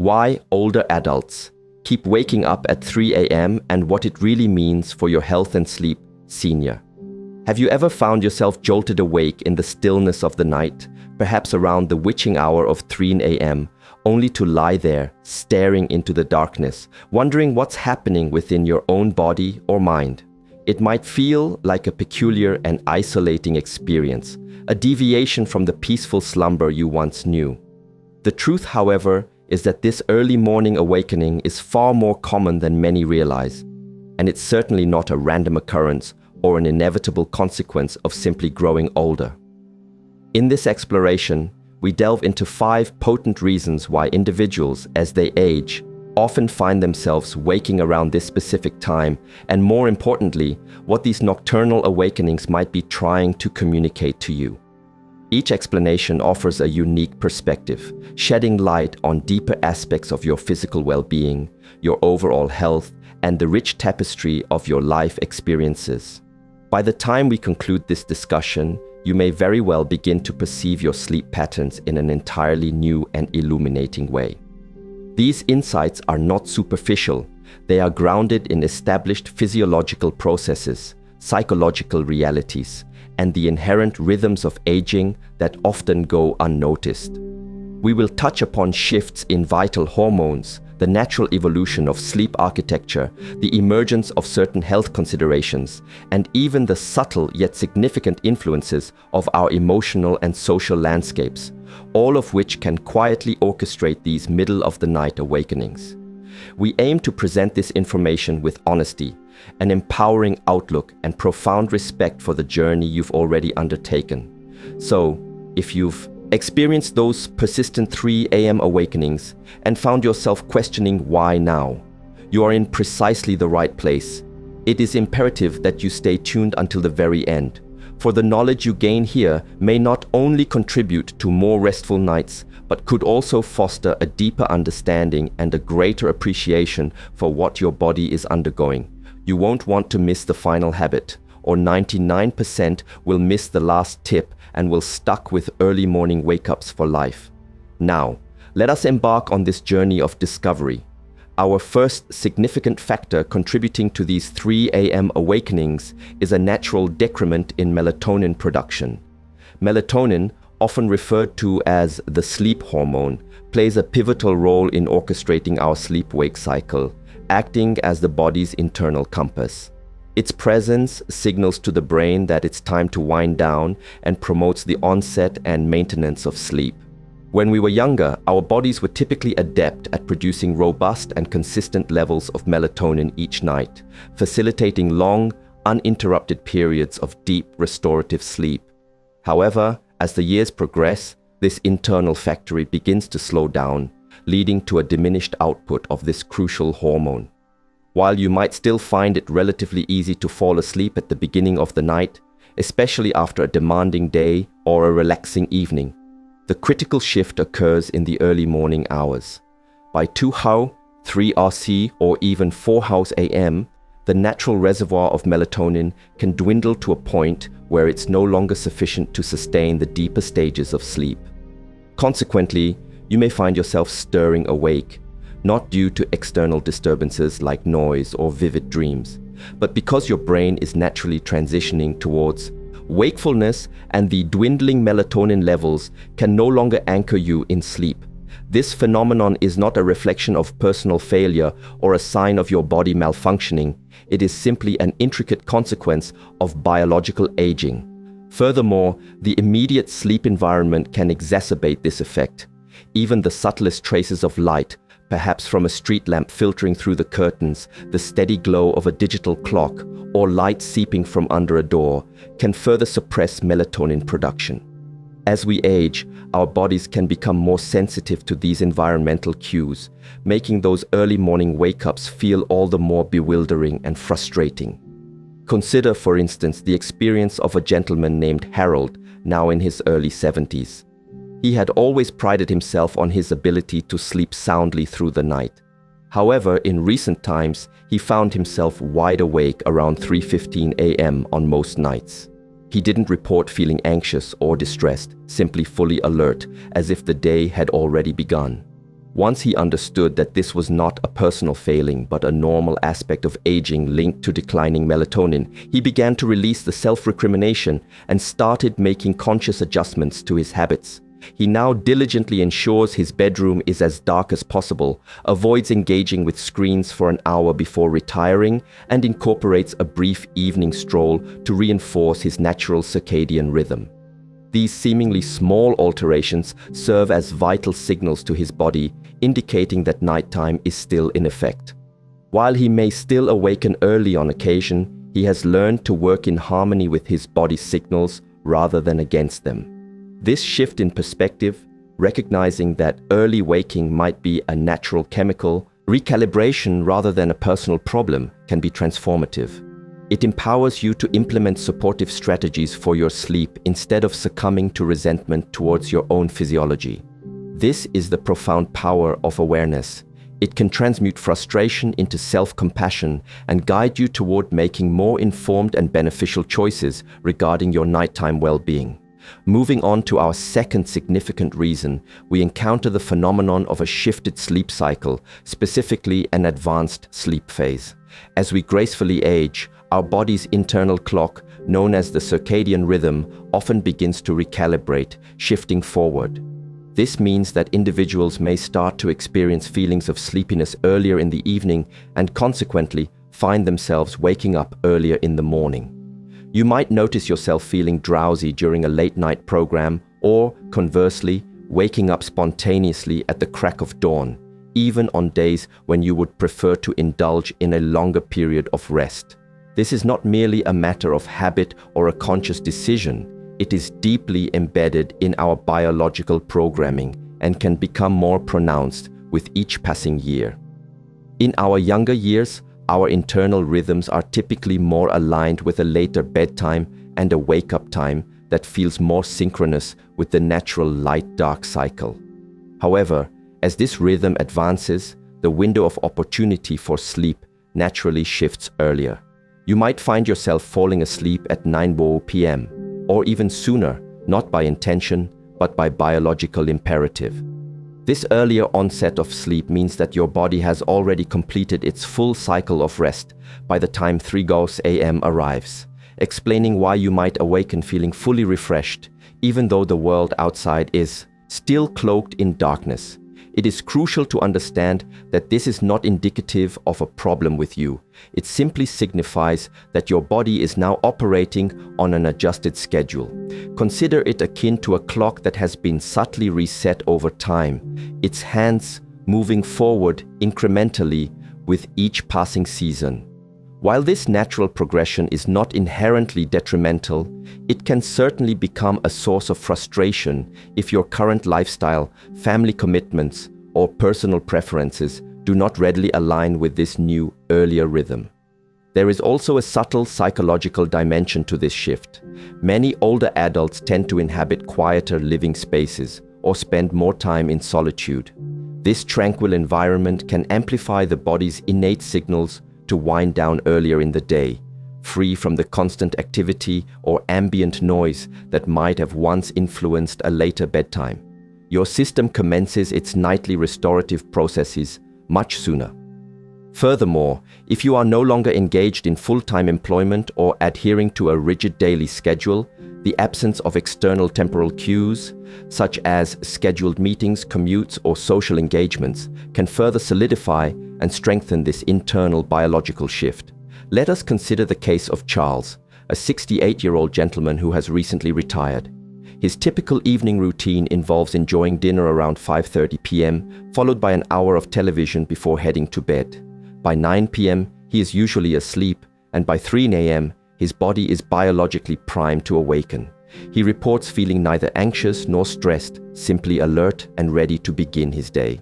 Why older adults keep waking up at 3 a.m. and what it really means for your health and sleep, senior. Have you ever found yourself jolted awake in the stillness of the night, perhaps around the witching hour of 3 a.m., only to lie there, staring into the darkness, wondering what's happening within your own body or mind? It might feel like a peculiar and isolating experience, a deviation from the peaceful slumber you once knew. The truth, however, is that this early morning awakening is far more common than many realize, and it's certainly not a random occurrence or an inevitable consequence of simply growing older. In this exploration, we delve into 5 potent reasons why individuals, as they age, often find themselves waking around this specific time, and more importantly, what these nocturnal awakenings might be trying to communicate to you. Each explanation offers a unique perspective, shedding light on deeper aspects of your physical well-being, your overall health, and the rich tapestry of your life experiences. By the time we conclude this discussion, you may very well begin to perceive your sleep patterns in an entirely new and illuminating way. These insights are not superficial. They are grounded in established physiological processes, psychological realities, and the inherent rhythms of aging that often go unnoticed. We will touch upon shifts in vital hormones, the natural evolution of sleep architecture, the emergence of certain health considerations, and even the subtle yet significant influences of our emotional and social landscapes, all of which can quietly orchestrate these middle-of-the-night awakenings. We aim to present this information with honesty, an empowering outlook, and profound respect for the journey you've already undertaken. So, if you've experienced those persistent 3 a.m. awakenings and found yourself questioning why now, you are in precisely the right place. It is imperative that you stay tuned until the very end, for the knowledge you gain here may not only contribute to more restful nights, but could also foster a deeper understanding and a greater appreciation for what your body is undergoing. You won't want to miss the final habit, or 99% will miss the last tip and will stuck with early morning wake-ups for life. Now, let us embark on this journey of discovery. Our first significant factor contributing to these 3 a.m. awakenings is a natural decrement in melatonin production. Melatonin, often referred to as the sleep hormone, plays a pivotal role in orchestrating our sleep-wake cycle, acting as the body's internal compass. Its presence signals to the brain that it's time to wind down and promotes the onset and maintenance of sleep. When we were younger, our bodies were typically adept at producing robust and consistent levels of melatonin each night, facilitating long, uninterrupted periods of deep restorative sleep. However, as the years progress, this internal factory begins to slow down, leading to a diminished output of this crucial hormone. While you might still find it relatively easy to fall asleep at the beginning of the night, especially after a demanding day or a relaxing evening, the critical shift occurs in the early morning hours. By 2 Hao, 3 RC, or even 4 Hao AM, the natural reservoir of melatonin can dwindle to a point where it's no longer sufficient to sustain the deeper stages of sleep. Consequently, you may find yourself stirring awake, not due to external disturbances like noise or vivid dreams, but because your brain is naturally transitioning towards wakefulness, and the dwindling melatonin levels can no longer anchor you in sleep. This phenomenon is not a reflection of personal failure or a sign of your body malfunctioning. It is simply an intricate consequence of biological aging. Furthermore, the immediate sleep environment can exacerbate this effect. Even the subtlest traces of light, perhaps from a street lamp filtering through the curtains, the steady glow of a digital clock, or light seeping from under a door, can further suppress melatonin production. As we age, our bodies can become more sensitive to these environmental cues, making those early morning wake-ups feel all the more bewildering and frustrating. Consider, for instance, the experience of a gentleman named Harold, now in his early 70s. He had always prided himself on his ability to sleep soundly through the night. However, in recent times, he found himself wide awake around 3:15 a.m. on most nights. He didn't report feeling anxious or distressed, simply fully alert, as if the day had already begun. Once he understood that this was not a personal failing but a normal aspect of aging linked to declining melatonin, he began to release the self-recrimination and started making conscious adjustments to his habits. He now diligently ensures his bedroom is as dark as possible, avoids engaging with screens for an hour before retiring, and incorporates a brief evening stroll to reinforce his natural circadian rhythm. These seemingly small alterations serve as vital signals to his body, indicating that nighttime is still in effect. While he may still awaken early on occasion, he has learned to work in harmony with his body's signals rather than against them. This shift in perspective, recognizing that early waking might be a natural chemical recalibration rather than a personal problem, can be transformative. It empowers you to implement supportive strategies for your sleep instead of succumbing to resentment towards your own physiology. This is the profound power of awareness. It can transmute frustration into self-compassion and guide you toward making more informed and beneficial choices regarding your nighttime well-being. Moving on to our second significant reason, we encounter the phenomenon of a shifted sleep cycle, specifically an advanced sleep phase. As we gracefully age, our body's internal clock, known as the circadian rhythm, often begins to recalibrate, shifting forward. This means that individuals may start to experience feelings of sleepiness earlier in the evening and consequently find themselves waking up earlier in the morning. You might notice yourself feeling drowsy during a late-night program or, conversely, waking up spontaneously at the crack of dawn, even on days when you would prefer to indulge in a longer period of rest. This is not merely a matter of habit or a conscious decision. It is deeply embedded in our biological programming and can become more pronounced with each passing year. In our younger years, our internal rhythms are typically more aligned with a later bedtime and a wake-up time that feels more synchronous with the natural light-dark cycle. However, as this rhythm advances, the window of opportunity for sleep naturally shifts earlier. You might find yourself falling asleep at 9 p.m. or even sooner, not by intention, but by biological imperative. This earlier onset of sleep means that your body has already completed its full cycle of rest by the time 3 a.m. arrives, explaining why you might awaken feeling fully refreshed, even though the world outside is still cloaked in darkness. It is crucial to understand that this is not indicative of a problem with you. It simply signifies that your body is now operating on an adjusted schedule. Consider it akin to a clock that has been subtly reset over time, its hands moving forward incrementally with each passing season. While this natural progression is not inherently detrimental, it can certainly become a source of frustration if your current lifestyle, family commitments, or personal preferences do not readily align with this new, earlier rhythm. There is also a subtle psychological dimension to this shift. Many older adults tend to inhabit quieter living spaces or spend more time in solitude. This tranquil environment can amplify the body's innate signals to wind down earlier in the day, free from the constant activity or ambient noise that might have once influenced a later bedtime. Your system commences its nightly restorative processes much sooner. Furthermore, if you are no longer engaged in full-time employment or adhering to a rigid daily schedule, the absence of external temporal cues, such as scheduled meetings, commutes, or social engagements, can further solidify and strengthen this internal biological shift. Let us consider the case of Charles, a 68-year-old gentleman who has recently retired. His typical evening routine involves enjoying dinner around 5:30 p.m., followed by an hour of television before heading to bed. By 9 p.m., he is usually asleep, and by 3 a.m., his body is biologically primed to awaken. He reports feeling neither anxious nor stressed, simply alert and ready to begin his day.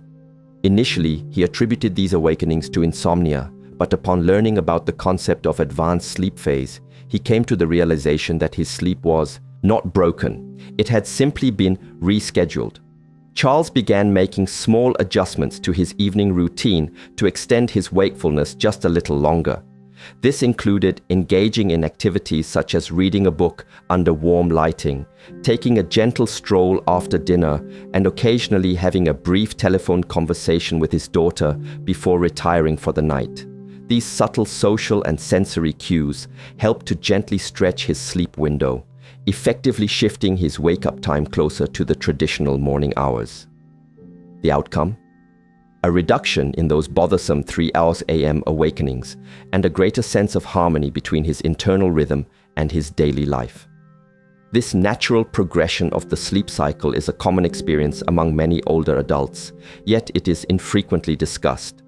Initially, he attributed these awakenings to insomnia, but upon learning about the concept of advanced sleep phase, he came to the realization that his sleep was not broken. It had simply been rescheduled. Charles began making small adjustments to his evening routine to extend his wakefulness just a little longer. This included engaging in activities such as reading a book under warm lighting, taking a gentle stroll after dinner, and occasionally having a brief telephone conversation with his daughter before retiring for the night. These subtle social and sensory cues helped to gently stretch his sleep window, effectively shifting his wake-up time closer to the traditional morning hours. The outcome? A reduction in those bothersome 3 hours AM awakenings and a greater sense of harmony between his internal rhythm and his daily life. This natural progression of the sleep cycle is a common experience among many older adults, yet it is infrequently discussed.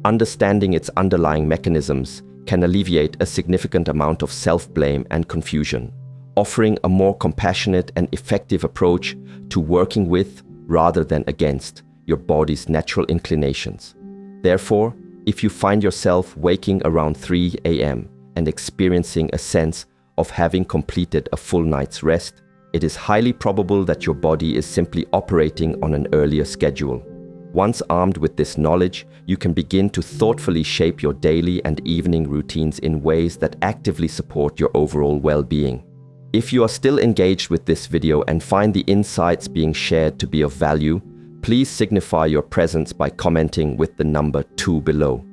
Understanding its underlying mechanisms can alleviate a significant amount of self-blame and confusion, offering a more compassionate and effective approach to working with, rather than against, your body's natural inclinations. Therefore, if you find yourself waking around 3 a.m. and experiencing a sense of having completed a full night's rest, it is highly probable that your body is simply operating on an earlier schedule. Once armed with this knowledge, you can begin to thoughtfully shape your daily and evening routines in ways that actively support your overall well-being. If you are still engaged with this video and find the insights being shared to be of value, please signify your presence by commenting with the number 2 below.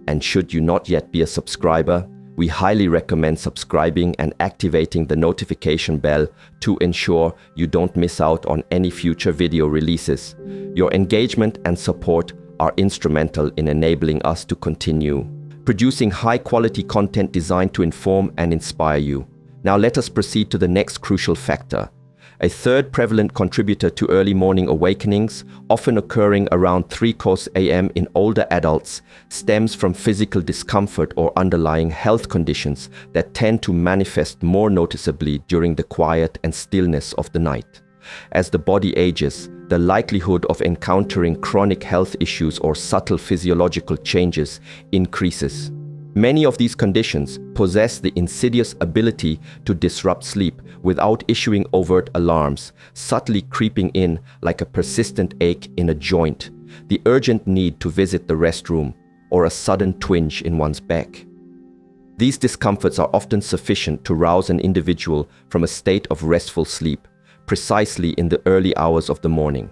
And should you not yet be a subscriber, we highly recommend subscribing and activating the notification bell to ensure you don't miss out on any future video releases. Your engagement and support are instrumental in enabling us to continue producing high-quality content designed to inform and inspire you. Now let us proceed to the next crucial factor. A third prevalent contributor to early morning awakenings, often occurring around 3 a.m. in older adults, stems from physical discomfort or underlying health conditions that tend to manifest more noticeably during the quiet and stillness of the night. As the body ages, the likelihood of encountering chronic health issues or subtle physiological changes increases. Many of these conditions possess the insidious ability to disrupt sleep without issuing overt alarms, subtly creeping in like a persistent ache in a joint, the urgent need to visit the restroom, or a sudden twinge in one's back. These discomforts are often sufficient to rouse an individual from a state of restful sleep, precisely in the early hours of the morning.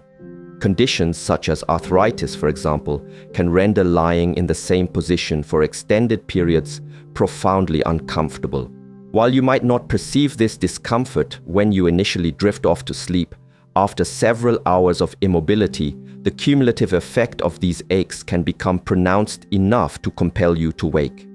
Conditions such as arthritis, for example, can render lying in the same position for extended periods profoundly uncomfortable. While you might not perceive this discomfort when you initially drift off to sleep, after several hours of immobility, the cumulative effect of these aches can become pronounced enough to compel you to wake.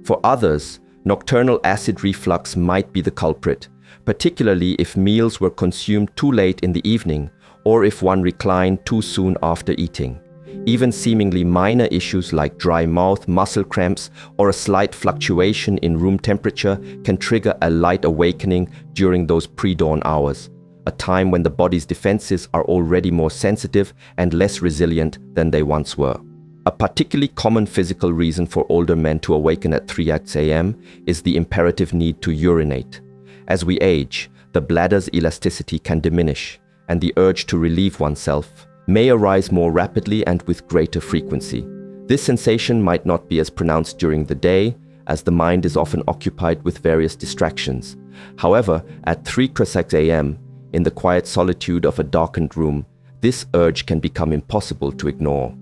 For others, nocturnal acid reflux might be the culprit, particularly if meals were consumed too late in the evening or if one reclined too soon after eating. Even seemingly minor issues like dry mouth, muscle cramps, or a slight fluctuation in room temperature can trigger a light awakening during those pre-dawn hours, a time when the body's defenses are already more sensitive and less resilient than they once were. A particularly common physical reason for older men to awaken at 3 a.m. is the imperative need to urinate. As we age, the bladder's elasticity can diminish, and the urge to relieve oneself may arise more rapidly and with greater frequency. This sensation might not be as pronounced during the day, as the mind is often occupied with various distractions. However, at 3 a.m., in the quiet solitude of a darkened room, this urge can become impossible to ignore.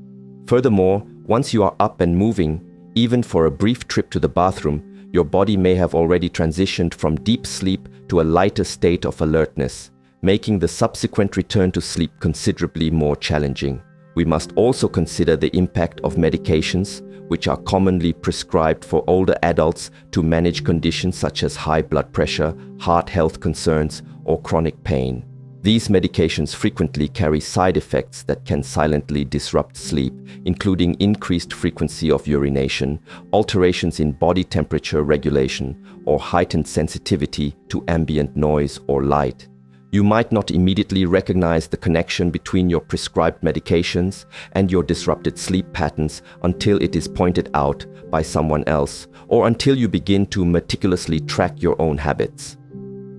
Furthermore, once you are up and moving, even for a brief trip to the bathroom, your body may have already transitioned from deep sleep to a lighter state of alertness, making the subsequent return to sleep considerably more challenging. We must also consider the impact of medications, which are commonly prescribed for older adults to manage conditions such as high blood pressure, heart health concerns, or chronic pain. These medications frequently carry side effects that can silently disrupt sleep, including increased frequency of urination, alterations in body temperature regulation, or heightened sensitivity to ambient noise or light. You might not immediately recognize the connection between your prescribed medications and your disrupted sleep patterns until it is pointed out by someone else, or until you begin to meticulously track your own habits.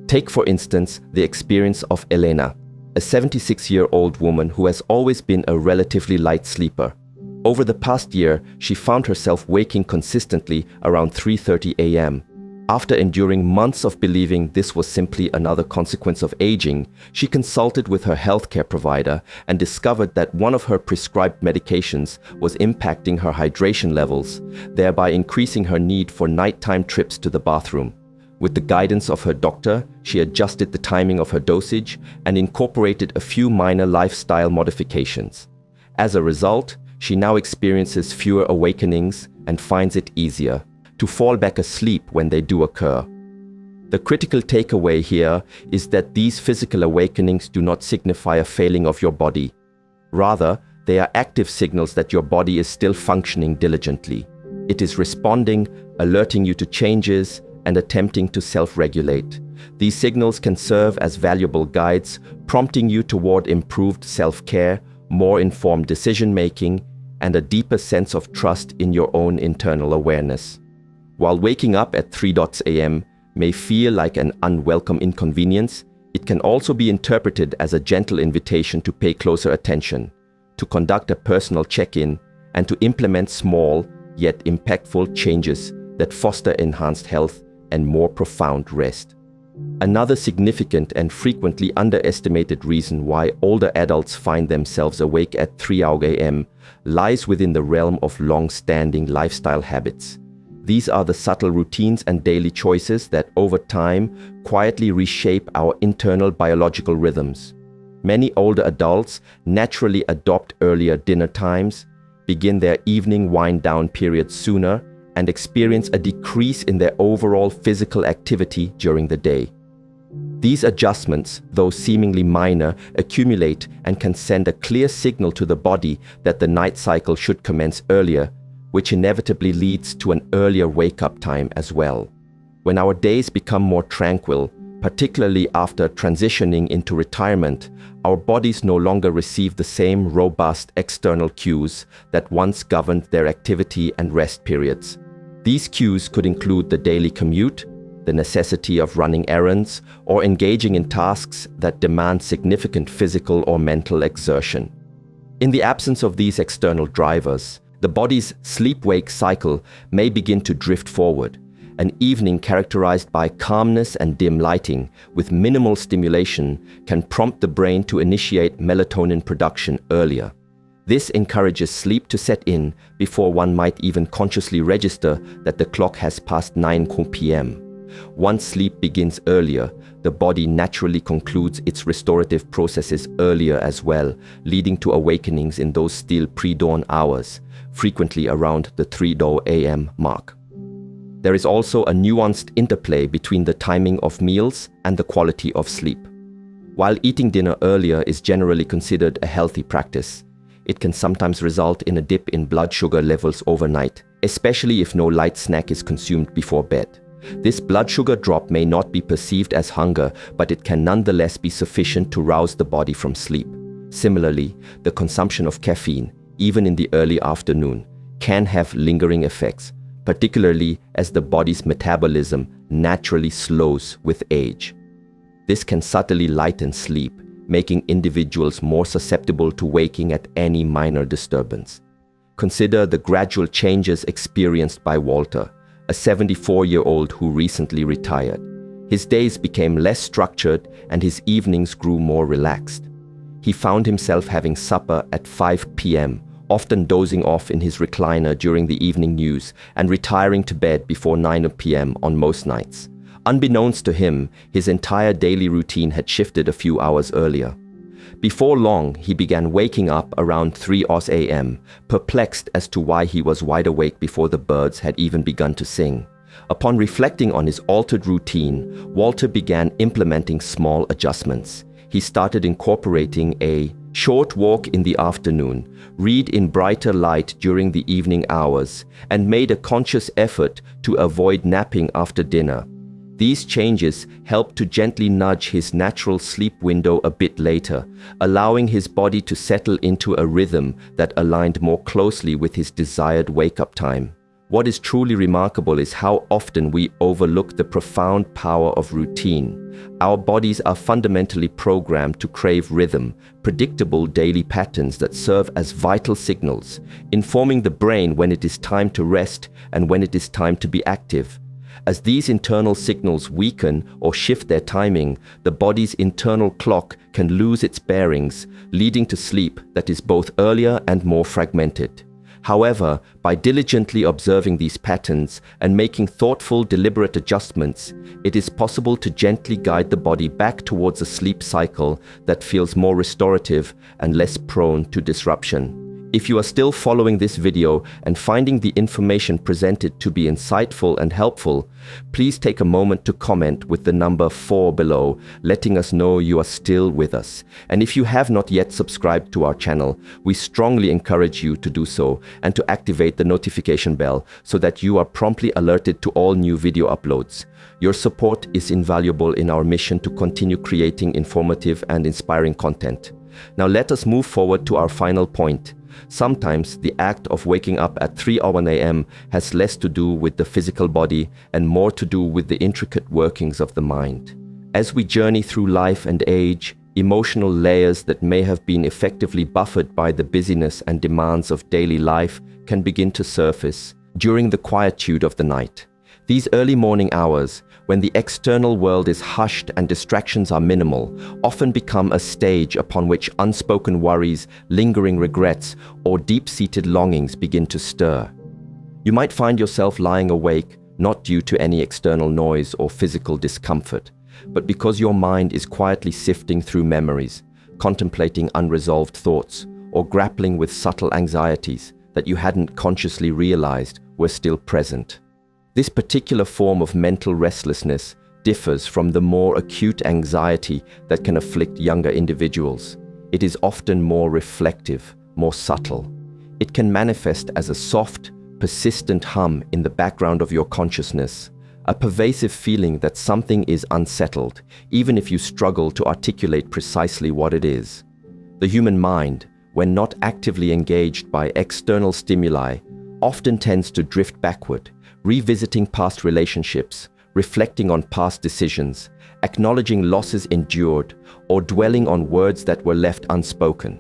Take, for instance, the experience of Elena, a 76-year-old woman who has always been a relatively light sleeper. Over the past year, she found herself waking consistently around 3:30 a.m. After enduring months of believing this was simply another consequence of aging, she consulted with her healthcare provider and discovered that one of her prescribed medications was impacting her hydration levels, thereby increasing her need for nighttime trips to the bathroom. With the guidance of her doctor, she adjusted the timing of her dosage and incorporated a few minor lifestyle modifications. As a result, she now experiences fewer awakenings and finds it easier to fall back asleep when they do occur. The critical takeaway here is that these physical awakenings do not signify a failing of your body. Rather, they are active signals that your body is still functioning diligently. It is responding, alerting you to changes, and attempting to self-regulate. These signals can serve as valuable guides, prompting you toward improved self-care, more informed decision-making, and a deeper sense of trust in your own internal awareness. While waking up at 3 a.m. may feel like an unwelcome inconvenience, it can also be interpreted as a gentle invitation to pay closer attention, to conduct a personal check-in, and to implement small yet impactful changes that foster enhanced health and more profound rest. Another significant and frequently underestimated reason why older adults find themselves awake at 3 a.m. lies within the realm of long-standing lifestyle habits. These are the subtle routines and daily choices that over time quietly reshape our internal biological rhythms. Many older adults naturally adopt earlier dinner times, begin their evening wind-down periods sooner, and experience a decrease in their overall physical activity during the day. These adjustments, though seemingly minor, accumulate and can send a clear signal to the body that the night cycle should commence earlier, which inevitably leads to an earlier wake-up time as well. When our days become more tranquil, particularly after transitioning into retirement, our bodies no longer receive the same robust external cues that once governed their activity and rest periods. These cues could include the daily commute, the necessity of running errands, or engaging in tasks that demand significant physical or mental exertion. In the absence of these external drivers, the body's sleep-wake cycle may begin to drift forward. An evening characterized by calmness and dim lighting with minimal stimulation can prompt the brain to initiate melatonin production earlier. This encourages sleep to set in before one might even consciously register that the clock has passed 9 p.m. Once sleep begins earlier, the body naturally concludes its restorative processes earlier as well, leading to awakenings in those still pre-dawn hours, frequently around the 3 a.m. mark. There is also a nuanced interplay between the timing of meals and the quality of sleep. While eating dinner earlier is generally considered a healthy practice, it can sometimes result in a dip in blood sugar levels overnight, especially if no light snack is consumed before bed. This blood sugar drop may not be perceived as hunger, but it can nonetheless be sufficient to rouse the body from sleep. Similarly, the consumption of caffeine, even in the early afternoon, can have lingering effects, particularly as the body's metabolism naturally slows with age. This can subtly lighten sleep, making individuals more susceptible to waking at any minor disturbance. Consider the gradual changes experienced by Walter, a 74-year-old who recently retired. His days became less structured and his evenings grew more relaxed. He found himself having supper at 5 p.m., often dozing off in his recliner during the evening news and retiring to bed before 9 p.m. on most nights. Unbeknownst to him, his entire daily routine had shifted a few hours earlier. Before long, he began waking up around 3 a.m., perplexed as to why he was wide awake before the birds had even begun to sing. Upon reflecting on his altered routine, Walter began implementing small adjustments. He started incorporating a short walk in the afternoon, read in brighter light during the evening hours, and made a conscious effort to avoid napping after dinner. These changes helped to gently nudge his natural sleep window a bit later, allowing his body to settle into a rhythm that aligned more closely with his desired wake-up time. What is truly remarkable is how often we overlook the profound power of routine. Our bodies are fundamentally programmed to crave rhythm, predictable daily patterns that serve as vital signals, informing the brain when it is time to rest and when it is time to be active. As these internal signals weaken or shift their timing, the body's internal clock can lose its bearings, leading to sleep that is both earlier and more fragmented. However, by diligently observing these patterns and making thoughtful, deliberate adjustments, it is possible to gently guide the body back towards a sleep cycle that feels more restorative and less prone to disruption. If you are still following this video and finding the information presented to be insightful and helpful, please take a moment to comment with the number 4 below, letting us know you are still with us. And if you have not yet subscribed to our channel, we strongly encourage you to do so and to activate the notification bell so that you are promptly alerted to all new video uploads. Your support is invaluable in our mission to continue creating informative and inspiring content. Now let us move forward to our final point. Sometimes the act of waking up at 3:01 a.m. has less to do with the physical body and more to do with the intricate workings of the mind. As we journey through life and age, emotional layers that may have been effectively buffered by the busyness and demands of daily life can begin to surface during the quietude of the night. These early morning hours, when the external world is hushed and distractions are minimal, often become a stage upon which unspoken worries, lingering regrets, or deep-seated longings begin to stir. You might find yourself lying awake, not due to any external noise or physical discomfort, but because your mind is quietly sifting through memories, contemplating unresolved thoughts, or grappling with subtle anxieties that you hadn't consciously realized were still present. This particular form of mental restlessness differs from the more acute anxiety that can afflict younger individuals. It is often more reflective, more subtle. It can manifest as a soft, persistent hum in the background of your consciousness, a pervasive feeling that something is unsettled, even if you struggle to articulate precisely what it is. The human mind, when not actively engaged by external stimuli, often tends to drift backward, revisiting past relationships, reflecting on past decisions, acknowledging losses endured, or dwelling on words that were left unspoken.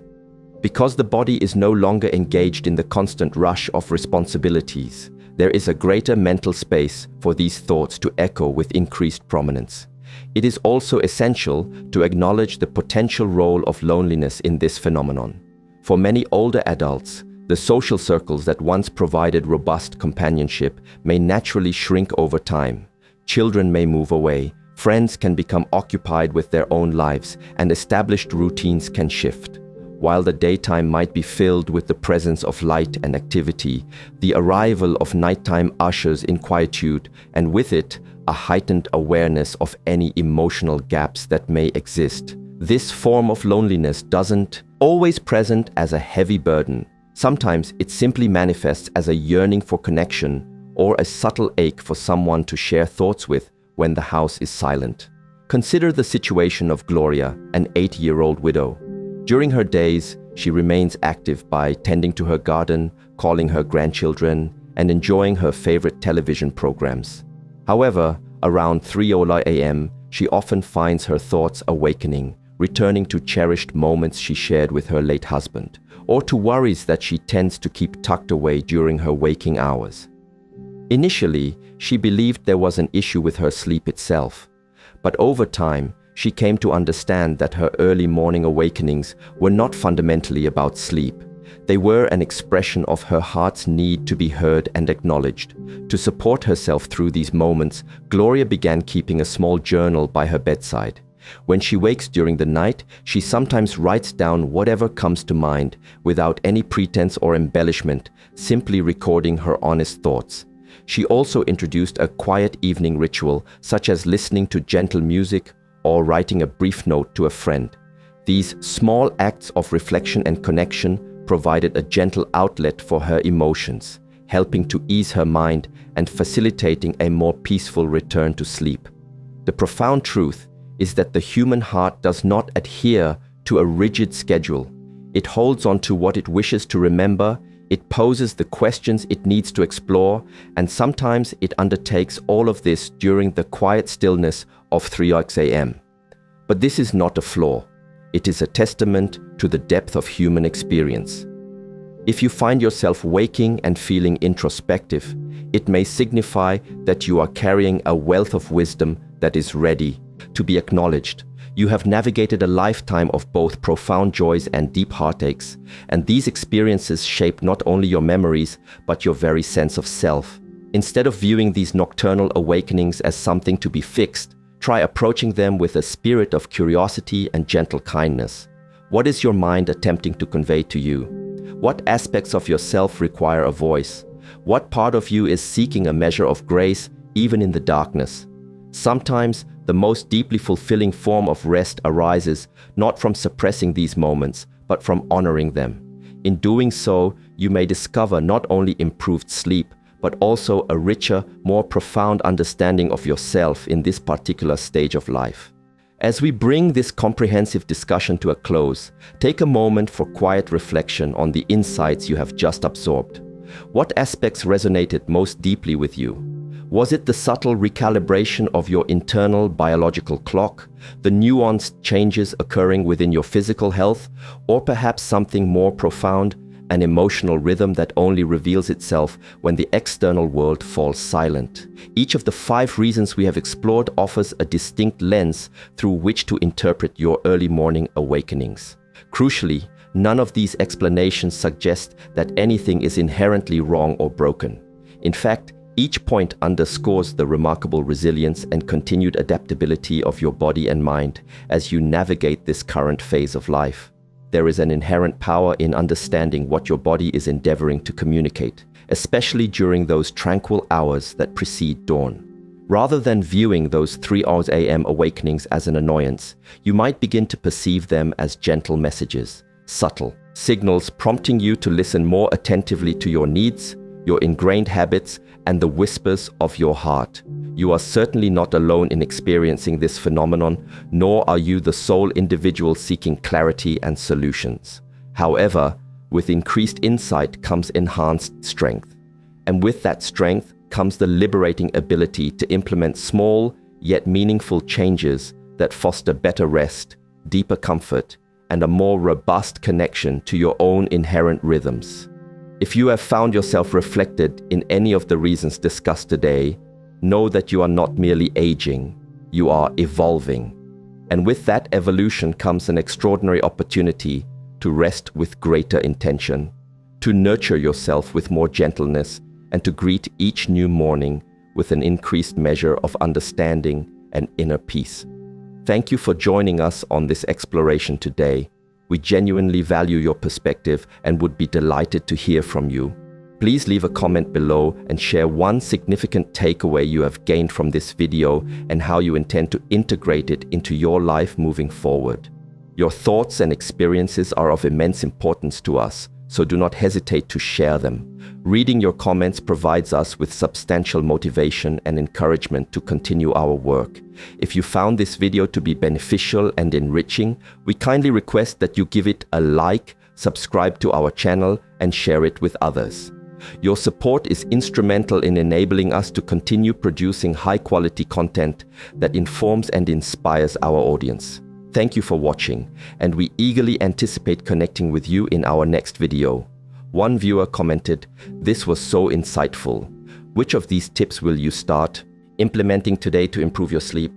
Because the body is no longer engaged in the constant rush of responsibilities, there is a greater mental space for these thoughts to echo with increased prominence. It is also essential to acknowledge the potential role of loneliness in this phenomenon. For many older adults, the social circles that once provided robust companionship may naturally shrink over time. Children may move away, friends can become occupied with their own lives, and established routines can shift. While the daytime might be filled with the presence of light and activity, the arrival of nighttime ushers in quietude, and with it, a heightened awareness of any emotional gaps that may exist. This form of loneliness doesn't always present as a heavy burden. Sometimes it simply manifests as a yearning for connection or a subtle ache for someone to share thoughts with when the house is silent. Consider the situation of Gloria, an 8-year-old widow. During her days, she remains active by tending to her garden, calling her grandchildren, and enjoying her favorite television programs. However, around 3:00 a.m., she often finds her thoughts awakening, returning to cherished moments she shared with her late husband, or to worries that she tends to keep tucked away during her waking hours. Initially, she believed there was an issue with her sleep itself, but over time, she came to understand that her early morning awakenings were not fundamentally about sleep. They were an expression of her heart's need to be heard and acknowledged. To support herself through these moments, Gloria began keeping a small journal by her bedside. When she wakes during the night, she sometimes writes down whatever comes to mind without any pretense or embellishment, simply recording her honest thoughts. She also introduced a quiet evening ritual, such as listening to gentle music or writing a brief note to a friend. These small acts of reflection and connection provided a gentle outlet for her emotions, helping to ease her mind and facilitating a more peaceful return to sleep. The profound truth is that the human heart does not adhere to a rigid schedule. It holds on to what it wishes to remember, It poses the questions it needs to explore, and sometimes it undertakes all of this during the quiet stillness of 3 a.m. But this is not a flaw. It is a testament to the depth of human experience. If you find yourself waking and feeling introspective, it may signify that you are carrying a wealth of wisdom that is ready to be acknowledged. You have navigated a lifetime of both profound joys and deep heartaches, and these experiences shape not only your memories, but your very sense of self. Instead of viewing these nocturnal awakenings as something to be fixed, try approaching them with a spirit of curiosity and gentle kindness. What is your mind attempting to convey to you? What aspects of yourself require a voice? What part of you is seeking a measure of grace, even in the darkness? Sometimes, the most deeply fulfilling form of rest arises not from suppressing these moments, but from honoring them. In doing so, you may discover not only improved sleep, but also a richer, more profound understanding of yourself in this particular stage of life. As we bring this comprehensive discussion to a close, take a moment for quiet reflection on the insights you have just absorbed. What aspects resonated most deeply with you? Was it the subtle recalibration of your internal biological clock, the nuanced changes occurring within your physical health, or perhaps something more profound, an emotional rhythm that only reveals itself when the external world falls silent? Each of the 5 reasons we have explored offers a distinct lens through which to interpret your early morning awakenings. Crucially, none of these explanations suggest that anything is inherently wrong or broken. In fact, each point underscores the remarkable resilience and continued adaptability of your body and mind as you navigate this current phase of life. There is an inherent power in understanding what your body is endeavoring to communicate, especially during those tranquil hours that precede dawn. Rather than viewing those 3 a.m. awakenings as an annoyance, you might begin to perceive them as gentle messages, subtle signals prompting you to listen more attentively to your needs, your ingrained habits, and the whispers of your heart. You are certainly not alone in experiencing this phenomenon, nor are you the sole individual seeking clarity and solutions. However, with increased insight comes enhanced strength. And with that strength comes the liberating ability to implement small yet meaningful changes that foster better rest, deeper comfort, and a more robust connection to your own inherent rhythms. If you have found yourself reflected in any of the reasons discussed today, know that you are not merely aging, you are evolving. And with that evolution comes an extraordinary opportunity to rest with greater intention, to nurture yourself with more gentleness, and to greet each new morning with an increased measure of understanding and inner peace. Thank you for joining us on this exploration today. We genuinely value your perspective and would be delighted to hear from you. Please leave a comment below and share one significant takeaway you have gained from this video and how you intend to integrate it into your life moving forward. Your thoughts and experiences are of immense importance to us, so do not hesitate to share them. Reading your comments provides us with substantial motivation and encouragement to continue our work. If you found this video to be beneficial and enriching, we kindly request that you give it a like, subscribe to our channel, and share it with others. Your support is instrumental in enabling us to continue producing high-quality content that informs and inspires our audience. Thank you for watching, and we eagerly anticipate connecting with you in our next video. One viewer commented, "This was so insightful. Which of these tips will you start implementing today to improve your sleep?"